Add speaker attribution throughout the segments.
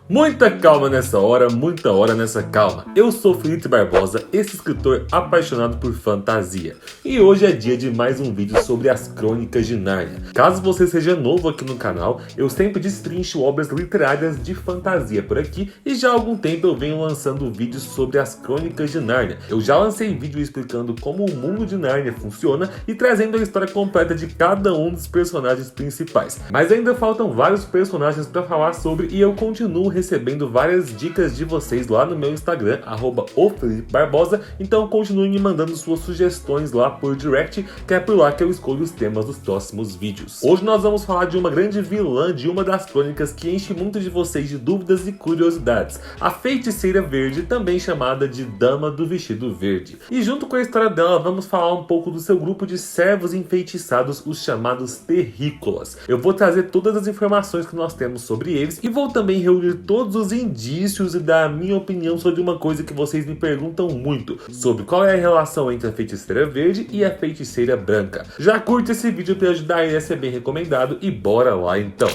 Speaker 1: Muita calma nessa hora, muita hora nessa calma. Eu sou Felipe Barbosa, esse escritor apaixonado por fantasia. E hoje é dia de mais um vídeo sobre as Crônicas de Nárnia. Caso você seja novo aqui no canal, eu sempre destrincho obras literárias de fantasia por aqui e já há algum tempo eu venho lançando vídeos sobre as Crônicas de Nárnia. Eu já lancei vídeo explicando como o mundo de Nárnia funciona e trazendo a história completa de cada um dos personagens principais. Mas ainda faltam vários personagens para falar sobre e eu continuo recebendo várias dicas de vocês lá no meu Instagram, @ofelipebarbosa, então continue me mandando suas sugestões lá por direct, que é por lá que eu escolho os temas dos próximos vídeos. Hoje nós vamos falar de uma grande vilã de uma das crônicas que enche muito de vocês de dúvidas e curiosidades, a Feiticeira Verde, também chamada de Dama do Vestido Verde. E junto com a história dela, vamos falar um pouco do seu grupo de servos enfeitiçados, os chamados terrícolas. Eu vou trazer todas as informações que nós temos sobre eles e vou também reunir todos os indícios e dar a minha opinião sobre uma coisa que vocês me perguntam muito, sobre qual é a relação entre a Feiticeira Verde e a Feiticeira Branca. Já curte esse vídeo para ajudar ele a ser bem recomendado e bora lá então!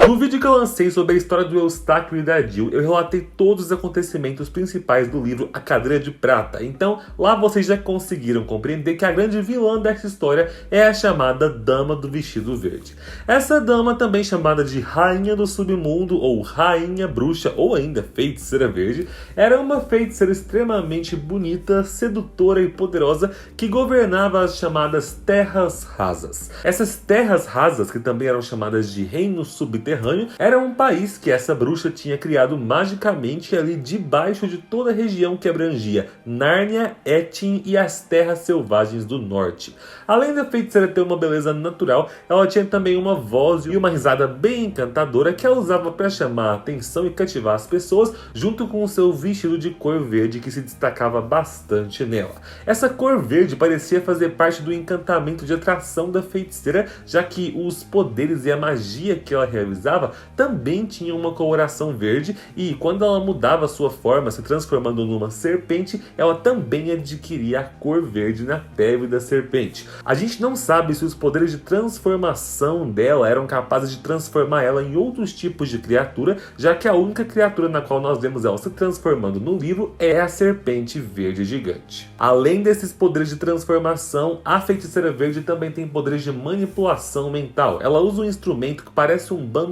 Speaker 1: No vídeo que eu lancei sobre a história do Eustáquio e da Jill, eu relatei todos os acontecimentos principais do livro A Cadeira de Prata, então lá vocês já conseguiram compreender que a grande vilã dessa história é a chamada Dama do Vestido Verde. Essa dama, também chamada de Rainha do Submundo ou Rainha Bruxa ou ainda Feiticeira Verde, era uma feiticeira extremamente bonita, sedutora e poderosa que governava as chamadas Terras Rasas. Essas Terras Rasas, que também eram chamadas de Reino Subterrâneo, era um país que essa bruxa tinha criado magicamente ali debaixo de toda a região que abrangia Nárnia, Etin e as terras selvagens do norte. Além da feiticeira ter uma beleza natural, ela tinha também uma voz e uma risada bem encantadora que ela usava para chamar a atenção e cativar as pessoas, junto com o seu vestido de cor verde que se destacava bastante nela. Essa cor verde parecia fazer parte do encantamento de atração da feiticeira, já que os poderes e a magia que ela realizava também tinha uma coloração verde e quando ela mudava sua forma, se transformando numa serpente, ela também adquiria a cor verde na pele da serpente. A gente não sabe se os poderes de transformação dela eram capazes de transformar ela em outros tipos de criatura, já que a única criatura na qual nós vemos ela se transformando no livro é a serpente verde gigante. Além desses poderes de transformação, a Feiticeira Verde também tem poderes de manipulação mental. Ela usa um instrumento que parece um bandolim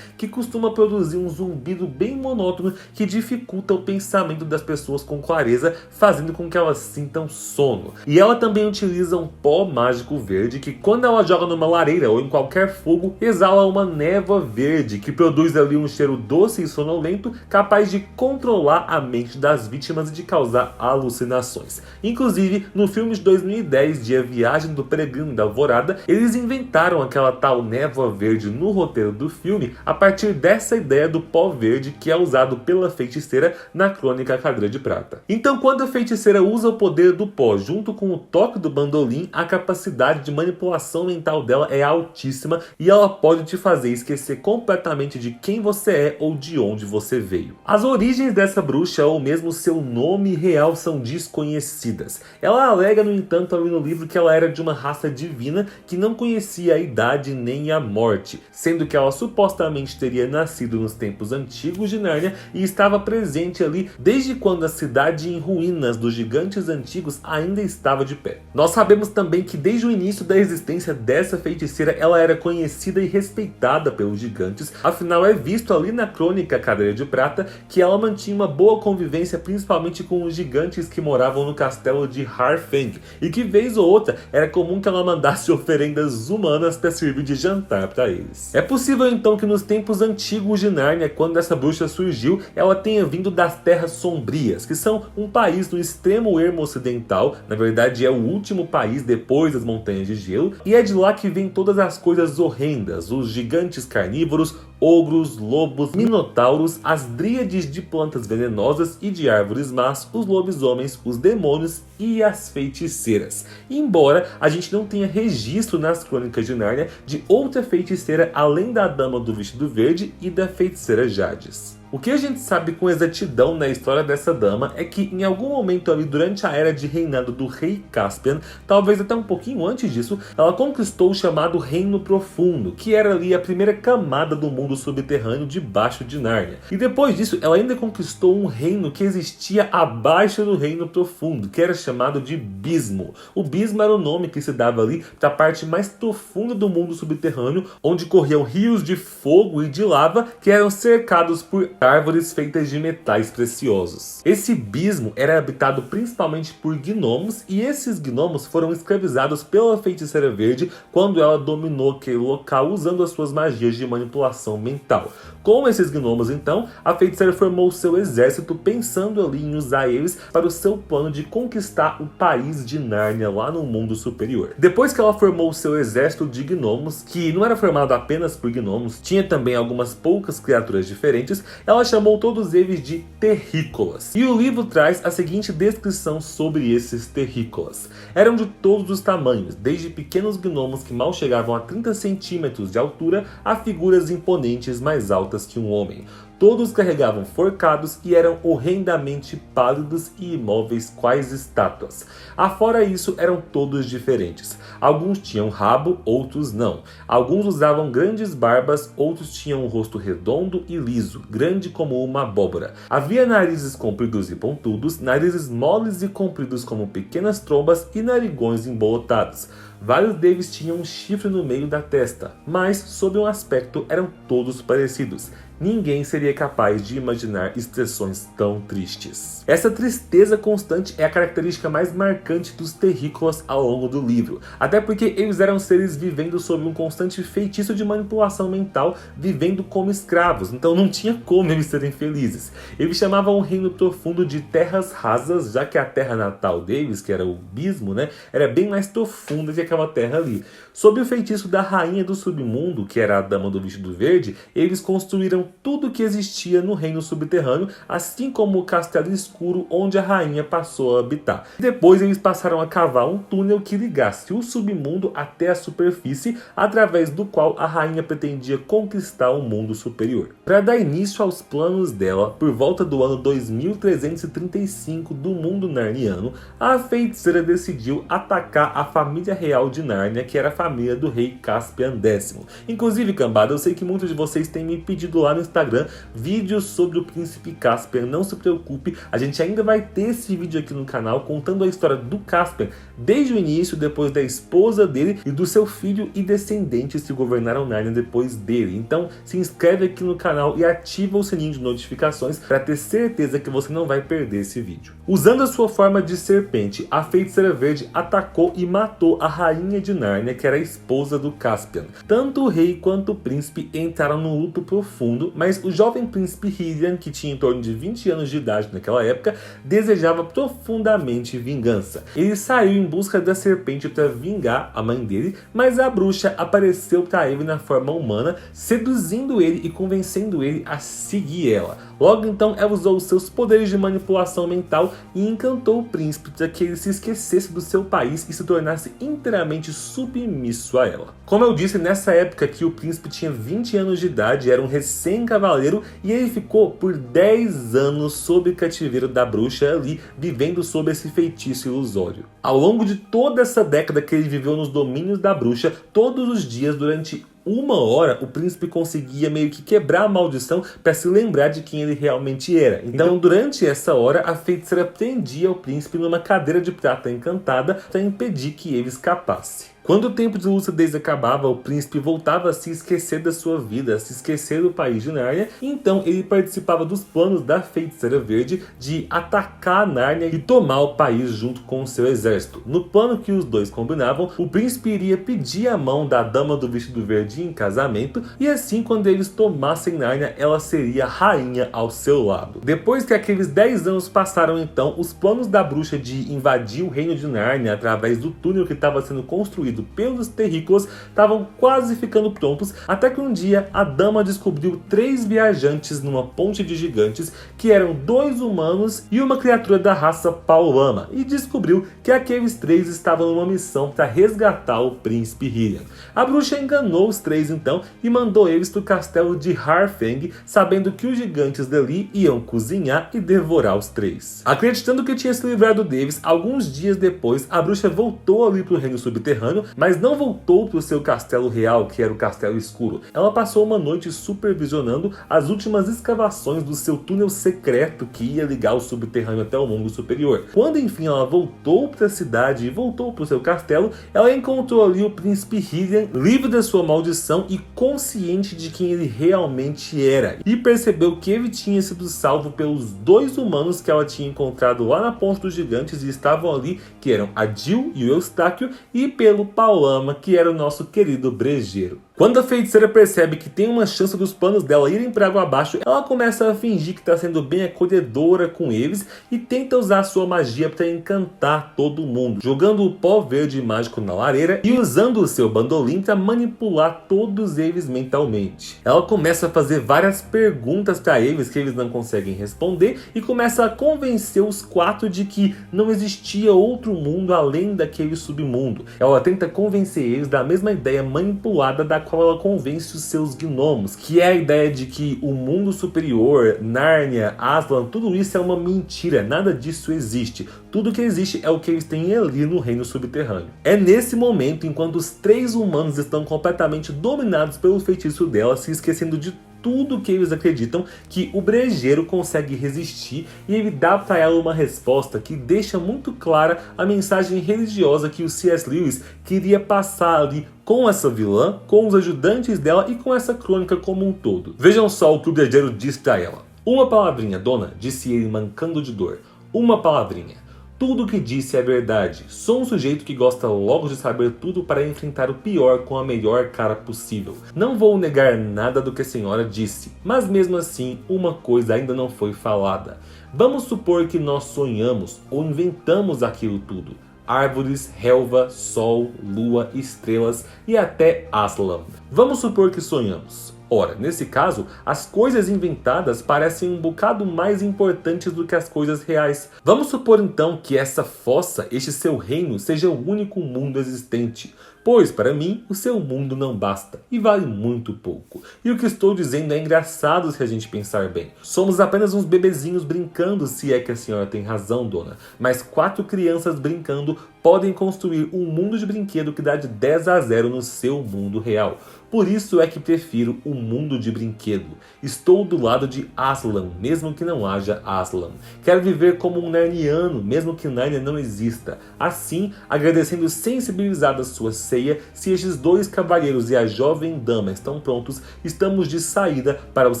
Speaker 1: que costuma produzir um zumbido bem monótono que dificulta o pensamento das pessoas com clareza, fazendo com que elas sintam sono. E ela também utiliza um pó mágico verde que, quando ela joga numa lareira ou em qualquer fogo, exala uma névoa verde que produz ali um cheiro doce e sonolento capaz de controlar a mente das vítimas e de causar alucinações. Inclusive, no filme de 2010 de A Viagem do Peregrino da Alvorada, eles inventaram aquela tal névoa verde no roteiro do filme a partir dessa ideia do pó verde que é usado pela feiticeira na crônica A Cadeira de Prata. Então, quando a feiticeira usa o poder do pó junto com o toque do bandolim, a capacidade de manipulação mental dela é altíssima e ela pode te fazer esquecer completamente de quem você é ou de onde você veio. As origens dessa bruxa ou mesmo seu nome real são desconhecidas. Ela alega, no entanto, ali no livro que ela era de uma raça divina que não conhecia a idade nem a morte, sendo que ela supostamente teria nascido nos tempos antigos de Nárnia e estava presente ali desde quando a cidade em ruínas dos gigantes antigos ainda estava de pé. Nós sabemos também que desde o início da existência dessa feiticeira ela era conhecida e respeitada pelos gigantes, afinal é visto ali na crônica A Cadeira de Prata que ela mantinha uma boa convivência principalmente com os gigantes que moravam no castelo de Harfang e que vez ou outra era comum que ela mandasse oferendas humanas para servir de jantar para eles. É possível então que nos tempos antigos de Nárnia, quando essa bruxa surgiu, ela tenha vindo das Terras Sombrias, que são um país no extremo ermo ocidental, na verdade é o último país depois das Montanhas de Gelo, e é de lá que vêm todas as coisas horrendas, os gigantes carnívoros, ogros, lobos, minotauros, as dríades de plantas venenosas e de árvores más, os lobisomens, os demônios e as feiticeiras. Embora a gente não tenha registro nas crônicas de Nárnia de outra feiticeira além da Dama do Vestido Verde e da Feiticeira Jadis. O que a gente sabe com exatidão na história dessa dama é que em algum momento ali durante a era de reinado do rei Caspian, talvez até um pouquinho antes disso, ela conquistou o chamado Reino Profundo, que era ali a primeira camada do mundo subterrâneo debaixo de Nárnia. E depois disso, ela ainda conquistou um reino que existia abaixo do Reino Profundo, que era chamado de Bismo. O Bismo era o nome que se dava ali para a parte mais profunda do mundo subterrâneo, onde corriam rios de fogo e de lava que eram cercados por árvores feitas de metais preciosos. Esse Bismo era habitado principalmente por gnomos, e esses gnomos foram escravizados pela Feiticeira Verde quando ela dominou aquele local usando as suas magias de manipulação mental. Com esses gnomos, então, a feiticeira formou seu exército pensando ali em usar eles para o seu plano de conquistar o país de Nárnia lá no mundo superior. Depois que ela formou seu exército de gnomos, que não era formado apenas por gnomos, tinha também algumas poucas criaturas diferentes, ela chamou todos eles de terrícolas. E o livro traz a seguinte descrição sobre esses terrícolas. Eram de todos os tamanhos, desde pequenos gnomos que mal chegavam a 30 centímetros de altura a figuras imponentes mais altas que um homem. Todos carregavam forcados e eram horrendamente pálidos e imóveis quais estátuas. Afora isso, eram todos diferentes. Alguns tinham rabo, outros não. Alguns usavam grandes barbas, outros tinham um rosto redondo e liso, grande como uma abóbora. Havia narizes compridos e pontudos, narizes moles e compridos como pequenas trombas e narigões embolotados. Vários deles tinham um chifre no meio da testa, mas, sob um aspecto, eram todos parecidos. Ninguém seria capaz de imaginar expressões tão tristes. Essa tristeza constante é a característica mais marcante dos terrícolas ao longo do livro, até porque eles eram seres vivendo sob um constante feitiço de manipulação mental, vivendo como escravos, então não tinha como eles serem felizes. Eles chamavam o Reino Profundo de terras rasas, já que a terra natal deles, que era o Bismo, era bem mais profunda que aquela terra ali. Sob o feitiço da rainha do submundo, que era a Dama do Vestido Verde, eles construíram tudo que existia no reino subterrâneo, assim como o castelo escuro onde a rainha passou a habitar. Depois eles passaram a cavar um túnel que ligasse o submundo até a superfície, através do qual a rainha pretendia conquistar o mundo superior. Para dar início aos planos dela, por volta do ano 2335 do mundo narniano, a feiticeira decidiu atacar a família real de Nárnia, que era a família do rei Caspian X. Inclusive, cambada, eu sei que muitos de vocês têm me pedido lá no Instagram vídeos sobre o príncipe Caspian. Não se preocupe, a gente ainda vai ter esse vídeo aqui no canal contando a história do Caspian desde o início, depois da esposa dele e do seu filho e descendentes que governaram Nárnia depois dele. Então se inscreve aqui no canal e ativa o sininho de notificações para ter certeza que você não vai perder esse vídeo. Usando a sua forma de serpente, a feiticeira verde atacou e matou a rainha de Nárnia, que era a esposa do Caspian. Tanto o rei quanto o príncipe entraram no luto profundo, mas o jovem príncipe Hilian, que tinha em torno de 20 anos de idade naquela época, desejava profundamente vingança. Ele saiu em busca da serpente para vingar a mãe dele, mas a bruxa apareceu para ele na forma humana, seduzindo ele e convencendo ele a seguir ela. Logo então, ela usou os seus poderes de manipulação mental e encantou o príncipe para que ele se esquecesse do seu país e se tornasse inteiramente submisso a ela. Como eu disse, nessa época que o príncipe tinha 20 anos de idade, era um recém-cavaleiro, e ele ficou por 10 anos sob cativeiro da bruxa ali, vivendo sob esse feitiço ilusório. Ao longo de toda essa década que ele viveu nos domínios da bruxa, todos os dias, durante 1 hora, o príncipe conseguia meio que quebrar a maldição para se lembrar de quem ele realmente era. Então, durante essa hora, a feiticeira prendia o príncipe numa cadeira de prata encantada para impedir que ele escapasse. Quando o tempo de lucidez acabava, o príncipe voltava a se esquecer da sua vida, a se esquecer do país de Nárnia, então ele participava dos planos da Feiticeira Verde de atacar Nárnia e tomar o país junto com o seu exército. No plano que os dois combinavam, o príncipe iria pedir a mão da Dama do Vestido Verde em casamento, e assim, quando eles tomassem Nárnia, ela seria rainha ao seu lado. Depois que aqueles 10 anos passaram, então, os planos da bruxa de invadir o reino de Nárnia através do túnel que estava sendo construído prometido pelos terrícolas estavam quase ficando prontos, até que um dia a dama descobriu 3 viajantes numa ponte de gigantes que eram 2 humanos e uma criatura da raça Paulama, e descobriu que aqueles 3 estavam numa missão para resgatar o príncipe Hylian. A bruxa enganou os 3 então e mandou eles para o castelo de Harfang, sabendo que os gigantes dali iam cozinhar e devorar os 3. Acreditando que tinha se livrado deles, alguns dias depois a bruxa voltou ali para o reino subterrâneo, mas não voltou para o seu castelo real, que era o Castelo Escuro. Ela passou uma noite supervisionando as últimas escavações do seu túnel secreto que ia ligar o subterrâneo até o mundo superior. Quando enfim ela voltou para a cidade e voltou para o seu castelo, ela encontrou ali o príncipe Hylian, livre da sua maldição e consciente de quem ele realmente era, e percebeu que ele tinha sido salvo pelos 2 humanos que ela tinha encontrado lá na Ponte dos Gigantes e estavam ali, que eram a Jill e o Eustáquio, e pelo Paulama, que era o nosso querido brejeiro. Quando a feiticeira percebe que tem uma chance dos planos dela irem para água abaixo, ela começa a fingir que está sendo bem acolhedora com eles e tenta usar sua magia para encantar todo mundo, jogando o pó verde mágico na lareira e usando o seu bandolim para manipular todos eles mentalmente. Ela começa a fazer várias perguntas para eles que eles não conseguem responder e começa a convencer os 4 de que não existia outro mundo além daquele submundo. Ela tenta convencer eles da mesma ideia manipulada da qual ela convence os seus gnomos, que é a ideia de que o mundo superior, Nárnia, Aslan, tudo isso é uma mentira, nada disso existe. Tudo que existe é o que eles têm ali no reino subterrâneo. É nesse momento, enquanto os 3 humanos estão completamente dominados pelo feitiço dela, se esquecendo de tudo que eles acreditam, que o brejeiro consegue resistir e ele dá para ela uma resposta que deixa muito clara a mensagem religiosa que o C.S. Lewis queria passar ali com essa vilã, com os ajudantes dela e com essa crônica como um todo. Vejam só o que o brejeiro diz para ela. "Uma palavrinha, dona", disse ele mancando de dor. "Uma palavrinha. Tudo o que disse é verdade. Sou um sujeito que gosta logo de saber tudo para enfrentar o pior com a melhor cara possível. Não vou negar nada do que a senhora disse, mas mesmo assim uma coisa ainda não foi falada. Vamos supor que nós sonhamos ou inventamos aquilo tudo. Árvores, relva, sol, lua, estrelas e até Aslan. Vamos supor que sonhamos. Ora, nesse caso, as coisas inventadas parecem um bocado mais importantes do que as coisas reais. Vamos supor então que essa fossa, este seu reino, seja o único mundo existente. Pois, para mim, o seu mundo não basta, e vale muito pouco. E o que estou dizendo é engraçado se a gente pensar bem. Somos apenas uns bebezinhos brincando, se é que a senhora tem razão, dona. Mas 4 crianças brincando podem construir um mundo de brinquedo que dá de 10-0 no seu mundo real. Por isso é que prefiro o mundo de brinquedo. Estou do lado de Aslan, mesmo que não haja Aslan. Quero viver como um narniano, mesmo que Nárnia não exista. Assim, agradecendo sensibilizada sua ceia, se estes 2 cavalheiros e a jovem dama estão prontos, estamos de saída para os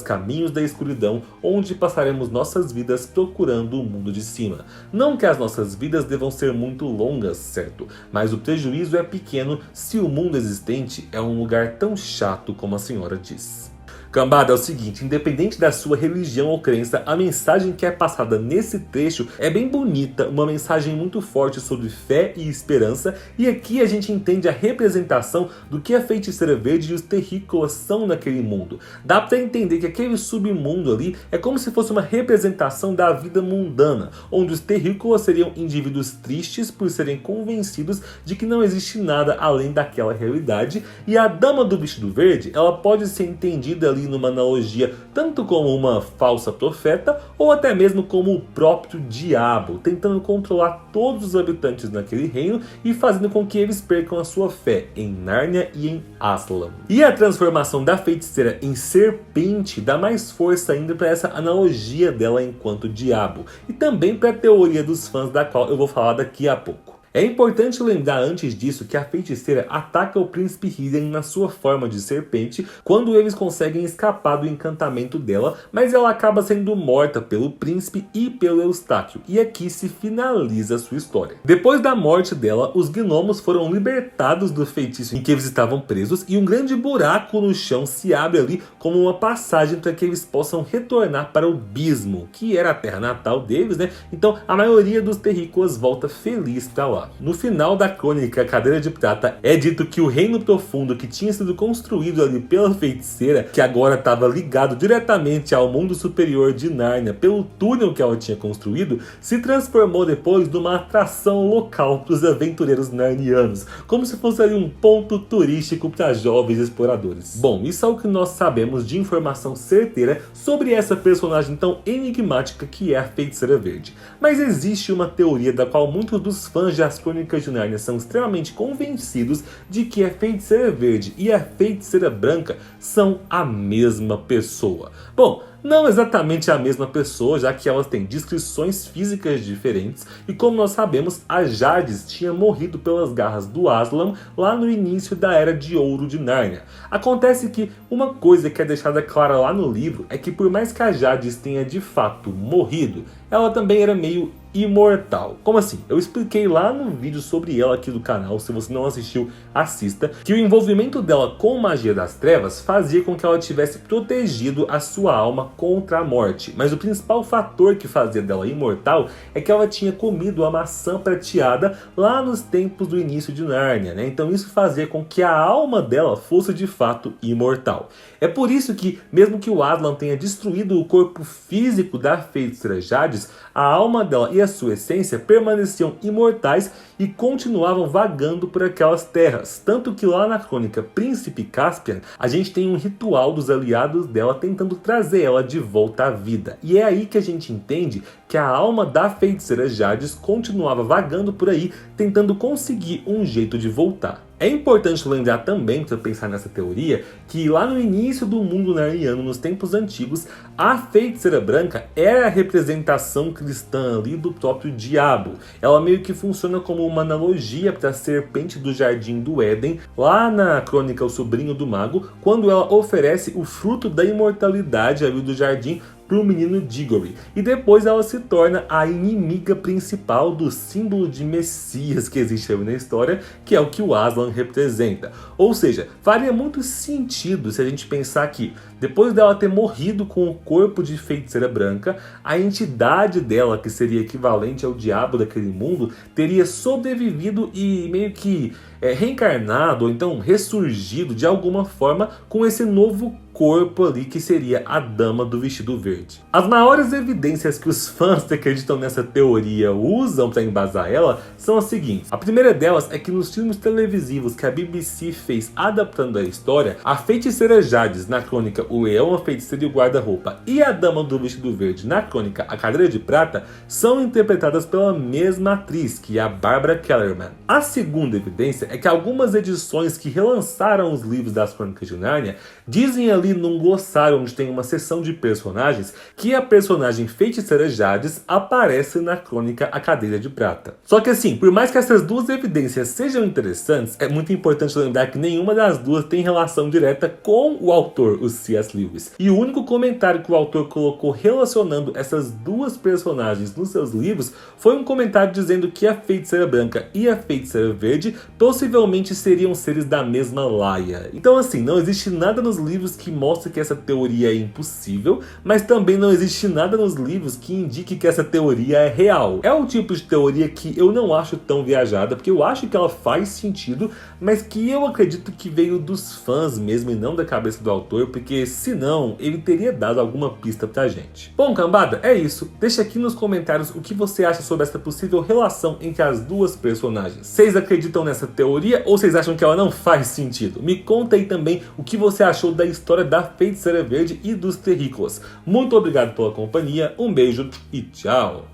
Speaker 1: caminhos da escuridão, onde passaremos nossas vidas procurando o mundo de cima. Não que as nossas vidas devam ser muito longas, certo? Mas o prejuízo é pequeno se o mundo existente é um lugar tão chato como a senhora diz. Cambada, é o seguinte, independente da sua religião ou crença, a mensagem que é passada nesse trecho é bem bonita, uma mensagem muito forte sobre fé e esperança, e aqui a gente entende a representação do que a Feiticeira Verde e os terrícolas são naquele mundo. Dá pra entender que aquele submundo ali é como se fosse uma representação da vida mundana, onde os terrícolas seriam indivíduos tristes por serem convencidos de que não existe nada além daquela realidade, e a Dama do Vestido Verde, ela pode ser entendida ali numa analogia tanto como uma falsa profeta ou até mesmo como o próprio diabo, tentando controlar todos os habitantes naquele reino e fazendo com que eles percam a sua fé em Nárnia e em Aslan. E a transformação da feiticeira em serpente dá mais força ainda para essa analogia dela enquanto diabo e também para a teoria dos fãs, da qual eu vou falar daqui a pouco. É importante lembrar antes disso que a feiticeira ataca o príncipe Hylian na sua forma de serpente quando eles conseguem escapar do encantamento dela, mas ela acaba sendo morta pelo príncipe e pelo Eustáquio, e aqui se finaliza a sua história. Depois da morte dela, os gnomos foram libertados do feitiço em que eles estavam presos e um grande buraco no chão se abre ali como uma passagem para que eles possam retornar para o Bismo, que era a terra natal deles, né? Então a maioria dos terrícolas volta feliz para lá. lá. No final da crônica A Cadeira de Prata, é dito que o reino profundo que tinha sido construído ali pela feiticeira, que agora estava ligado diretamente ao mundo superior de Nárnia pelo túnel que ela tinha construído, se transformou depois numa atração local para os aventureiros narnianos, como se fosse ali um ponto turístico para jovens exploradores. Bom, isso é o que nós sabemos de informação certeira sobre essa personagem tão enigmática que é a Feiticeira Verde. Mas existe uma teoria da qual muitos dos fãs de As Crônicas de Nárnia são extremamente convencidos de que a Feiticeira Verde e a Feiticeira Branca são a mesma pessoa. Bom, não exatamente a mesma pessoa, já que elas têm descrições físicas diferentes, e como nós sabemos, a Jadis tinha morrido pelas garras do Aslan lá no início da Era de Ouro de Nárnia. Acontece que uma coisa que é deixada clara lá no livro é que por mais que a Jadis tenha de fato morrido, ela também era meio imortal. Como assim? Eu expliquei lá no vídeo sobre ela aqui do canal, se você não assistiu, assista, que o envolvimento dela com magia das trevas fazia com que ela tivesse protegido a sua alma contra a morte, mas o principal fator que fazia dela imortal é que ela tinha comido a maçã prateada lá nos tempos do início de Nárnia, né? Então isso fazia com que a alma dela fosse de fato imortal. É por isso que, mesmo que o Aslan tenha destruído o corpo físico da feiticeira Jadis, a alma dela e a sua essência permaneciam imortais e continuavam vagando por aquelas terras. Tanto que lá na crônica Príncipe Caspian, a gente tem um ritual dos aliados dela tentando trazer ela de volta à vida. E é aí que a gente entende que a alma da feiticeira Jadis continuava vagando por aí, tentando conseguir um jeito de voltar. É importante lembrar também, para pensar nessa teoria, que lá no início do mundo narniano, nos tempos antigos, a Feiticeira Branca era a representação cristã ali do próprio diabo. Ela meio que funciona como uma analogia para a serpente do Jardim do Éden, lá na crônica O Sobrinho do Mago, quando ela oferece o fruto da imortalidade ali do jardim para o menino Digory, e depois ela se torna a inimiga principal do símbolo de Messias que existe aí na história, que é o que o Aslan representa. Ou seja, faria muito sentido se a gente pensar que, depois dela ter morrido com o corpo de Feiticeira Branca, a entidade dela, que seria equivalente ao diabo daquele mundo, teria sobrevivido e meio que reencarnado, ou então ressurgido de alguma forma com esse novo corpo ali que seria a Dama do Vestido Verde. As maiores evidências que os fãs que acreditam nessa teoria usam para embasar ela são as seguintes. A primeira delas é que nos filmes televisivos que a BBC fez adaptando a história, a Feiticeira Jadis na crônica O Leão, a Feiticeira e o Guarda-Roupa e a Dama do Vestido Verde na crônica A Cadeira de Prata são interpretadas pela mesma atriz, que é a Barbara Kellerman. A segunda evidência é que algumas edições que relançaram os livros das Crônicas de Nárnia dizem ali num glossário onde tem uma seção de personagens que a personagem Feiticeira Jadis aparece na crônica A Cadeira de Prata. Só que assim, por mais que essas duas evidências sejam interessantes, é muito importante lembrar que nenhuma das duas tem relação direta com o autor, o C.S. Lewis. E o único comentário que o autor colocou relacionando essas duas personagens nos seus livros foi um comentário dizendo que a Feiticeira Branca e a Feiticeira Verde possivelmente seriam seres da mesma laia. Então assim, não existe nada nos livros que mostra que essa teoria é impossível, mas também não existe nada nos livros que indique que essa teoria é real. É um tipo de teoria que eu não acho tão viajada, porque eu acho que ela faz sentido, mas que eu acredito que veio dos fãs mesmo e não da cabeça do autor, porque senão ele teria dado alguma pista pra gente. Bom, cambada, é isso. Deixa aqui nos comentários o que você acha sobre essa possível relação entre as duas personagens. Vocês acreditam nessa teoria ou vocês acham que ela não faz sentido? Me conta aí também o que você achou da história da Feiticeira Verde e dos Terrícolas. Muito obrigado pela companhia, um beijo e tchau!